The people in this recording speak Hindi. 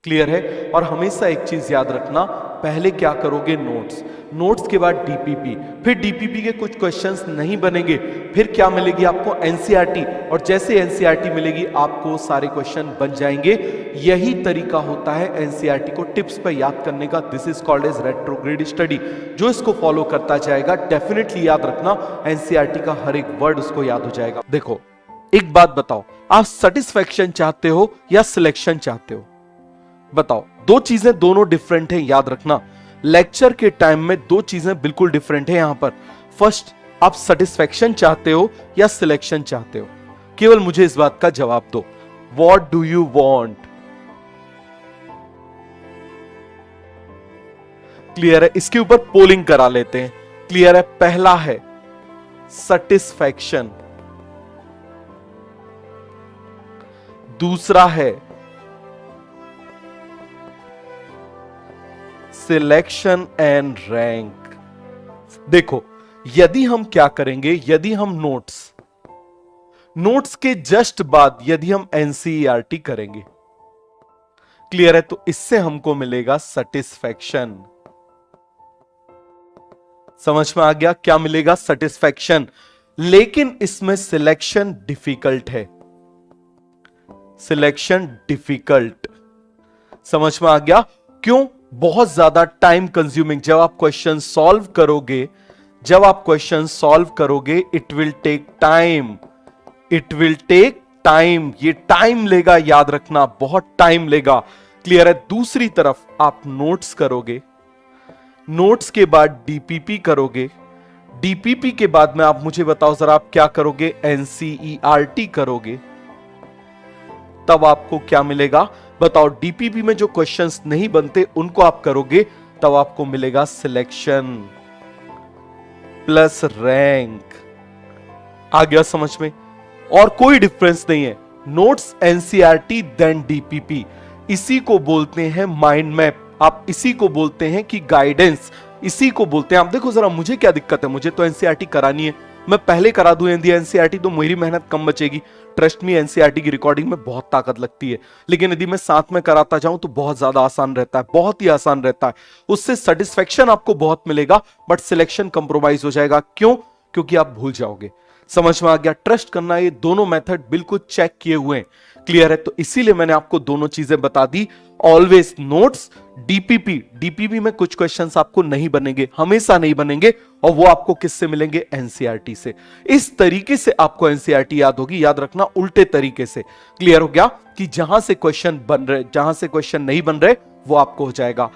क्लियर है। और हमेशा एक चीज याद रखना, पहले क्या करोगे, नोट्स, नोट्स के बाद डीपीपी, फिर डीपीपी के कुछ क्वेश्चंस नहीं बनेंगे, फिर क्या मिलेगी आपको, एनसीईआरटी, और जैसे एनसीईआरटी मिलेगी आपको सारे क्वेश्चन बन जाएंगे। यही तरीका होता है एनसीईआरटी को टिप्स पर याद करने का। This is called as retrograde study. जो इसको फॉलो करता जाएगा, डेफिनेटली याद रखना, एनसीईआरटी का हर एक वर्ड उसको याद हो जाएगा। देखो एक बात बताओ, आप सेटिस्फैक्शन चाहते हो या सिलेक्शन चाहते हो? बताओ, दो चीजें दोनों डिफरेंट हैं, याद रखना। लेक्चर के टाइम में दो चीजें बिल्कुल डिफरेंट है यहां पर। फर्स्ट, आप सेटिस्फैक्शन चाहते हो या सिलेक्शन चाहते हो? केवल मुझे इस बात का जवाब दो। What do you want? Clear है? इसके ऊपर पोलिंग करा लेते हैं। क्लियर है? पहला है सेटिस्फैक्शन, दूसरा है सिलेक्शन एंड रैंक। देखो, यदि हम क्या करेंगे, यदि हम नोट्स के जस्ट बाद यदि हम एनसीईआरटी करेंगे, क्लियर है, तो इससे हमको मिलेगा सेटिस्फैक्शन। समझ में आ गया? क्या मिलेगा? सेटिस्फैक्शन। लेकिन इसमें सिलेक्शन डिफिकल्ट है, सिलेक्शन डिफिकल्ट। समझ में आ गया? क्यों? बहुत ज्यादा टाइम कंज्यूमिंग। जब आप क्वेश्चन सॉल्व करोगे, इट विल टेक टाइम, ये टाइम लेगा, याद रखना, बहुत टाइम लेगा। क्लियर है? दूसरी तरफ आप नोट्स करोगे, नोट्स के बाद डीपीपी करोगे, डीपीपी के बाद में आप मुझे बताओ जरा, आप क्या करोगे, एनसीईआरटी करोगे, तब आपको क्या मिलेगा बताओ? डीपीपी में जो क्वेश्चंस नहीं बनते उनको आप करोगे, तब आपको मिलेगा सिलेक्शन प्लस रैंक। आ गया समझ में? और कोई डिफरेंस नहीं है। नोट्स, एनसीईआरटी, देन डीपीपी, इसी को बोलते हैं माइंड मैप, आप इसी को बोलते हैं कि गाइडेंस, इसी को बोलते हैं। आप देखो जरा, मुझे क्या दिक्कत है, मुझे तो एनसीईआरटी करानी है, मैं पहले करा दूं एनसीईआरटी तो मेरी मेहनत कम बचेगी। ट्रस्ट मी, एनसीईआरटी की रिकॉर्डिंग में बहुत ताकत लगती है, लेकिन यदि मैं साथ में कराता जाऊं तो बहुत ज्यादा आसान रहता है, बहुत ही आसान रहता है। उससे सेटिस्फेक्शन आपको बहुत मिलेगा, बट सिलेक्शन कंप्रोमाइज हो जाएगा। क्यों? क्योंकि आप भूल जाओगे। समझ में आ गया? ट्रस्ट करना, ये दोनों मेथड बिल्कुल चेक किए हुए हैं। क्लियर है? तो इसीलिए मैंने आपको दोनों चीजें बता दी। ऑलवेज नोट्स, डीपीपी में कुछ क्वेश्चंस आपको नहीं बनेंगे, हमेशा नहीं बनेंगे, और वो आपको किससे मिलेंगे? एनसीईआरटी से। इस तरीके से आपको एनसीईआरटी याद होगी, याद रखना, उल्टे तरीके से। क्लियर हो गया? कि जहां से क्वेश्चन बन रहे, जहां से क्वेश्चन नहीं बन रहे, वो आपको हो जाएगा।